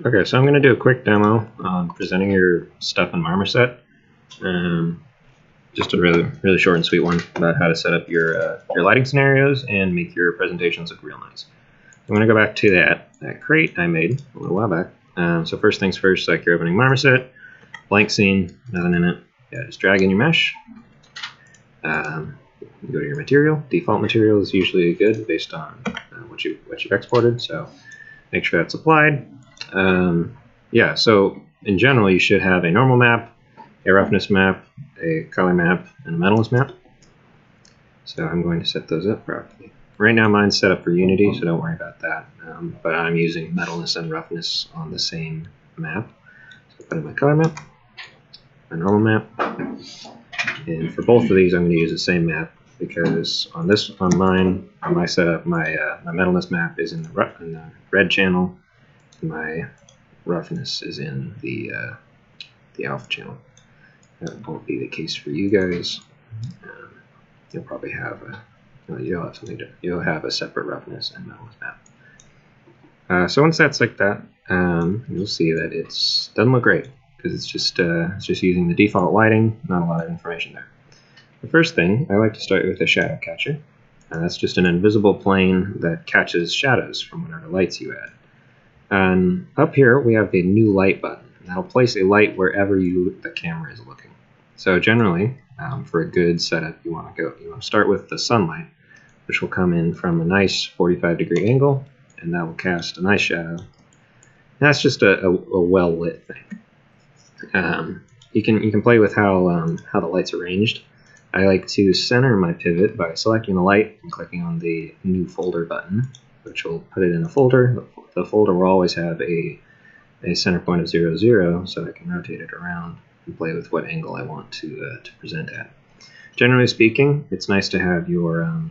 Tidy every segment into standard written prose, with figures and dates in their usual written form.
Okay, so I'm going to do a quick demo on presenting your stuff in Marmoset. Just a really short and sweet one about how to set up your lighting scenarios and make your presentations look real nice. I'm going to go back to that crate I made a little while back. So first things first, like you're opening Marmoset, blank scene, nothing in it. Yeah, just drag in your mesh. You go to your material. Default material is usually good based on what you've exported. So make sure that's applied. Yeah, so in general, you should have a normal map, a roughness map, a color map, and a metalness map. So I'm going to set those up properly. Right now mine's set up for Unity, so don't worry about that. But I'm using metalness and roughness on the same map. So I put in my color map, my normal map, and for both of these I'm going to use the same map because on my setup, my metalness map is in the red channel, and my roughness is in the alpha channel. That won't be the case for you guys. You'll probably have you'll have a separate roughness and metalness map. So once that's like that, you'll see that it doesn't look great because it's just using the default lighting, not a lot of information there. The first thing, I like to start with a shadow catcher. That's just an invisible plane that catches shadows from whatever lights you add. And up here we have a new light button. That'll place a light wherever the camera is looking. So generally, for a good setup, you want to start with the sunlight, which will come in from a nice 45-degree angle, and that will cast a nice shadow. And that's just a well-lit thing. You can play with how the light's arranged. I like to center my pivot by selecting the light and clicking on the new folder button, which will put it in a folder. The folder will always have a center point of 0, 0, so I can rotate it around and play with what angle I want to present at. Generally speaking, it's nice to have your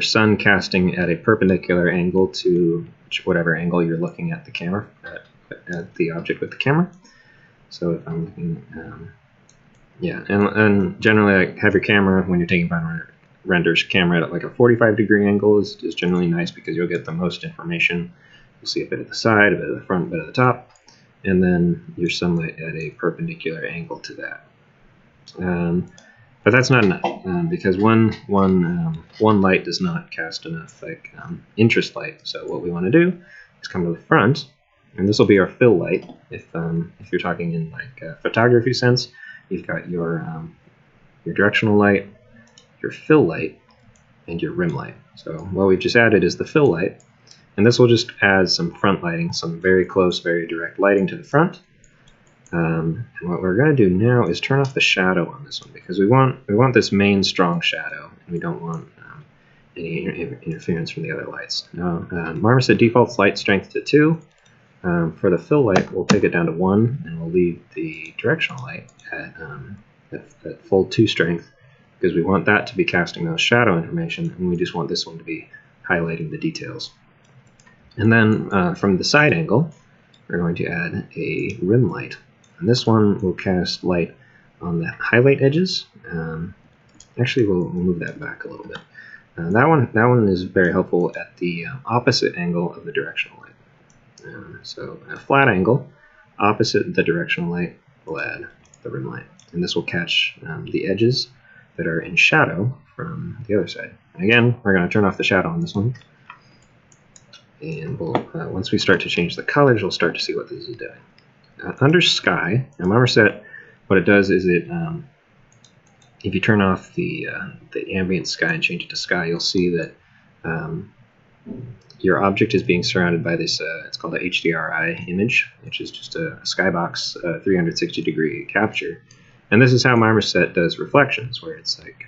sun casting at a perpendicular angle to whatever angle you're looking at the camera, at the object with the camera. So if I'm looking, and generally have your camera, when you're taking final renders, camera at like a 45-degree angle is generally nice because you'll get the most information. You'll see a bit of the side, a bit of the front, a bit of the top, and then your sunlight at a perpendicular angle to that. But that's not enough because one light does not cast enough interest light. So what we want to do is come to the front, and this will be our fill light. If you're talking in like a photography sense, you've got your directional light, your fill light, and your rim light. So what we've just added is the fill light, and this will just add some front lighting, some very close, very direct lighting to the front. And what we're going to do now is turn off the shadow on this one because we want this main strong shadow, and we don't want any interference from the other lights. Now, Marmoset defaults light strength to 2. For the fill light, we'll take it down to 1, and we'll leave the directional light at full 2 strength because we want that to be casting those shadow information, and we just want this one to be highlighting the details. And then from the side angle, we're going to add a rim light. And this one will cast light on the highlight edges. Actually, we'll move that back a little bit. That one is very helpful at the opposite angle of the directional light. So at a flat angle, opposite the directional light, we'll add the rim light. And this will catch the edges that are in shadow from the other side. And again, we're going to turn off the shadow on this one. And once we start to change the colors, we'll start to see what this is doing. Under sky, now Marmoset, what it does is if you turn off the ambient sky and change it to sky, you'll see that your object is being surrounded by this, it's called a HDRI image, which is just a skybox 360-degree capture. And this is how Marmoset does reflections, where it's like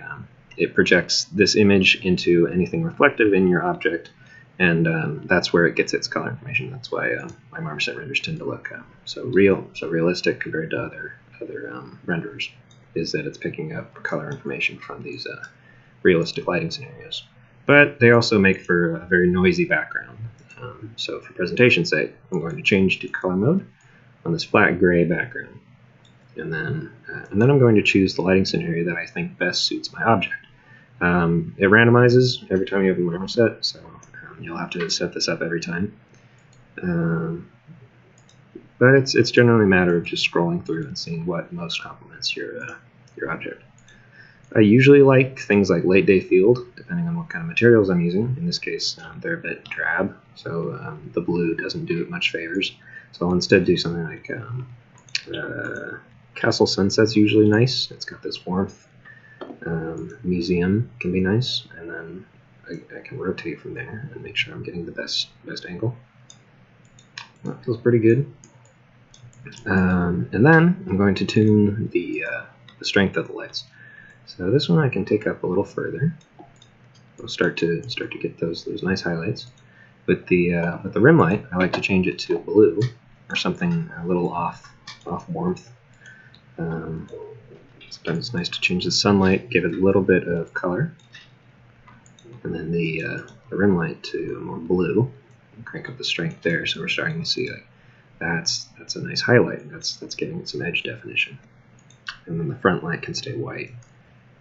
it projects this image into anything reflective in your object, and that's where it gets its color information. That's why my Marmoset renders tend to look so realistic compared to other renderers, is that it's picking up color information from these realistic lighting scenarios. But they also make for a very noisy background. So for presentation's sake, I'm going to change to color mode on this flat gray background. And then I'm going to choose the lighting scenario that I think best suits my object. It randomizes every time you have a Marmoset, so you'll have to set this up every time. but it's generally a matter of just scrolling through and seeing what most complements your object. I usually like things like late day field, depending on what kind of materials I'm using. In this case, they're a bit drab, so the blue doesn't do it much favors. So I'll instead do something like Castle Sunset's usually nice. It's got this warmth. Museum can be nice, and then I can rotate from there and make sure I'm getting the best angle. That feels pretty good. And then I'm going to tune the strength of the lights. So this one I can take up a little further. We'll start to get those nice highlights. With the rim light, I like to change it to blue or something a little off warmth. Sometimes it's nice to change the sunlight, give it a little bit of color, and then the rim light to more blue. Crank up the strength there, so we're starting to see like that's a nice highlight. That's giving it some edge definition. And then the front light can stay white,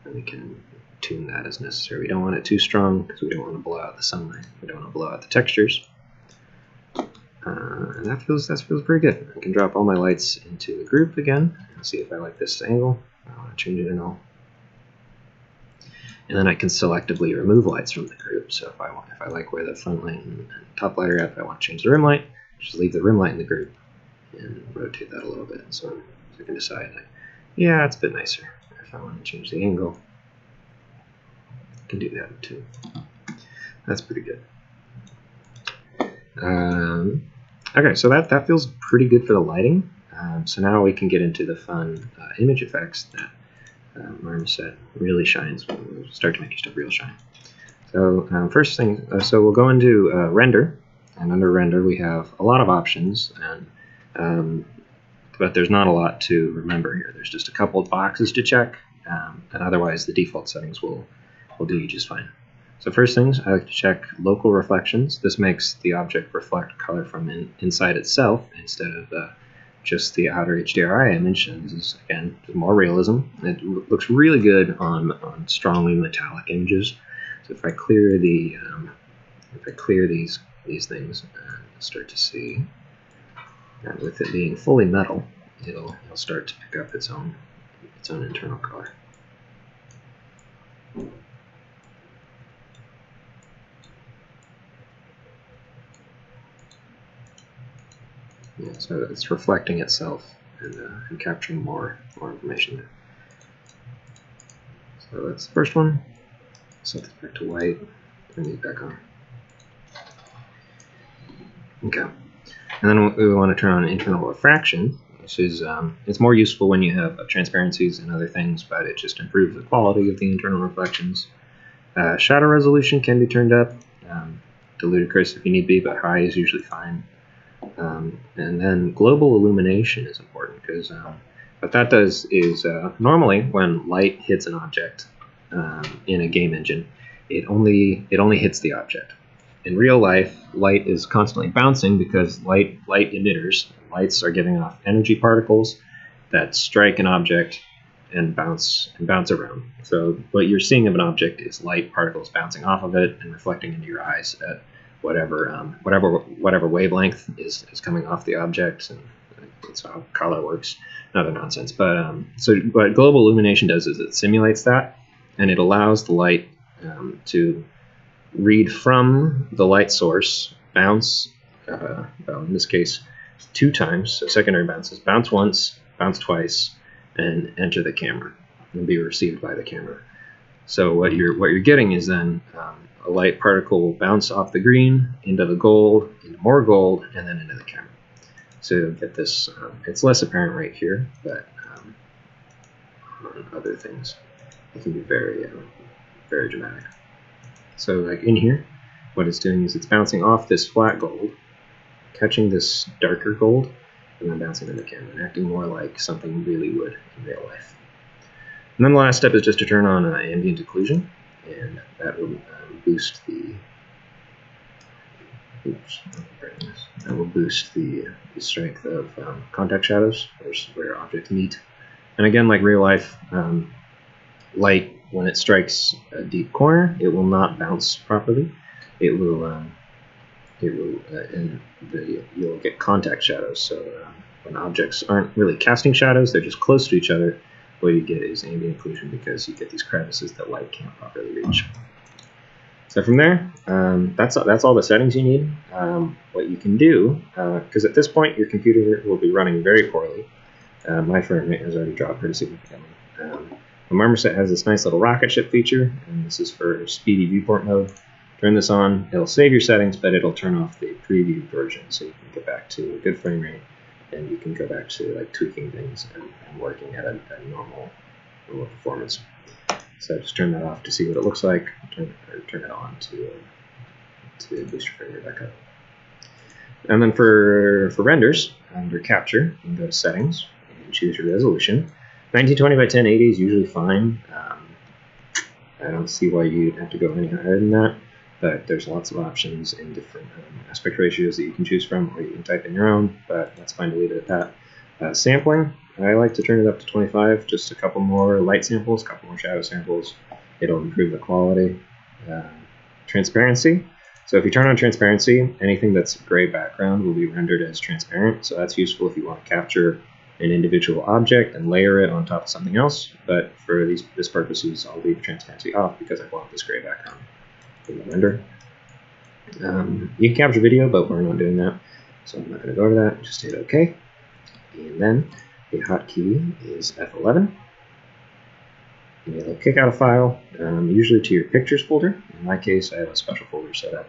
and we can tune that as necessary. We don't want it too strong because we don't want to blow out the sunlight. We don't want to blow out the textures. And that feels pretty good. I can drop all my lights into a group again and see if I like this angle. I want to change it in all. And then I can selectively remove lights from the group. So if I like where the front light and top light are at, if I want to change the rim light, just leave the rim light in the group and rotate that a little bit. So I can decide, like, yeah, it's a bit nicer. If I want to change the angle, I can do that too. That's pretty good. Okay, so that feels pretty good for the lighting. So now we can get into the fun image effects that Marmoset really shines when we start to make your stuff real shine. So first thing, so we'll go into render, and under render we have a lot of options, and but there's not a lot to remember here. There's just a couple of boxes to check, and otherwise the default settings will do you just fine. So first things, I like to check local reflections. This makes the object reflect color from inside itself instead of just the outer HDRI image. And this is, again, more realism. It looks really good on strongly metallic images. So if I clear the these things, you'll start to see that with it being fully metal, it'll start to pick up its own internal color. Yeah, so it's reflecting itself and capturing more information there. So that's the first one. Set this back to white. Turn these back on. Okay. And then we want to turn on internal refraction. This is it's more useful when you have transparencies and other things, but it just improves the quality of the internal reflections. Shadow resolution can be turned up to ludicrous if you need be, but high is usually fine. And then global illumination is important because what that does is normally when light hits an object in a game engine, it only hits the object. In real life, light is constantly bouncing because light emitters, lights are giving off energy particles that strike an object and bounce around. So what you're seeing of an object is light particles bouncing off of it and reflecting into your eyes at whatever wavelength is coming off the object, and that's how color works. Another nonsense, but what global illumination does is it simulates that, and it allows the light to read from the light source, bounce, well, in this case, 2 times, so secondary bounces, bounce once, bounce twice, and enter the camera and be received by the camera. So what you're getting is then a light particle will bounce off the green into the gold, into more gold, and then into the camera. So you'll get this. It's less apparent right here, but on other things, it can be very dramatic. So like in here, what it's doing is it's bouncing off this flat gold, catching this darker gold, and then bouncing into the camera, and acting more like something really would in real life. And then the last step is just to turn on ambient occlusion, and that will boost the strength of contact shadows, where objects meet. And again, like real life, light, when it strikes a deep corner, it will not bounce properly. It will you'll get contact shadows. So when objects aren't really casting shadows, they're just close to each other, what you get is ambient occlusion because you get these crevices that light can't properly reach. So from there, that's all the settings you need. What you can do, because at this point your computer will be running very poorly. My frame rate has already dropped pretty significantly. The Marmoset has this nice little rocket ship feature, and this is for speedy viewport mode. Turn this on, it'll save your settings, but it'll turn off the preview version, so you can get back to a good frame rate, and you can go back to like tweaking things and working at a normal performance. So just turn that off to see what it looks like, turn it on to boost your frame rate back up. And then for renders, under capture, you can go to settings and choose your resolution. 1920 by 1080 is usually fine. I don't see why you'd have to go any higher than that, but there's lots of options in different aspect ratios that you can choose from, or you can type in your own, but that's fine to leave it at that. Sampling, I like to turn it up to 25, just a couple more light samples, a couple more shadow samples. It'll improve the quality. Transparency, so if you turn on transparency, anything that's gray background will be rendered as transparent, so that's useful if you want to capture an individual object and layer it on top of something else, but for this purposes, I'll leave transparency off because I want this gray background in the render. You can capture video, but we're not doing that, so I'm not going to go over that. Just hit OK, and then the hotkey is F11. And it'll kick out a file, usually to your pictures folder. In my case, I have a special folder set up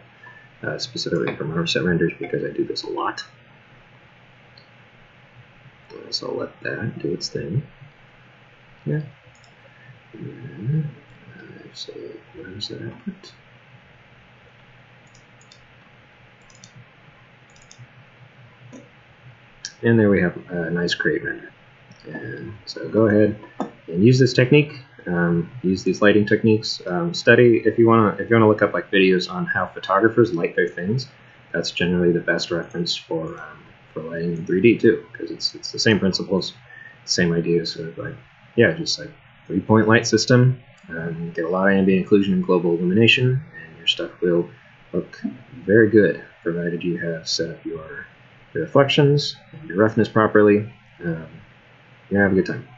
specifically for Marmoset renders because I do this a lot. So I'll let that do its thing. Yeah. And then say, where's that output? And there we have a nice create render. And so go ahead and use this technique. Use these lighting techniques. Study if you want to look up like videos on how photographers light their things. That's generally the best reference for lighting in 3D too, because it's the same principles, same ideas. Sort of like just like 3-point light system. You get a lot of ambient occlusion and global illumination, and your stuff will look very good, provided you have set up your reflections and your roughness properly. You're gonna have a good time.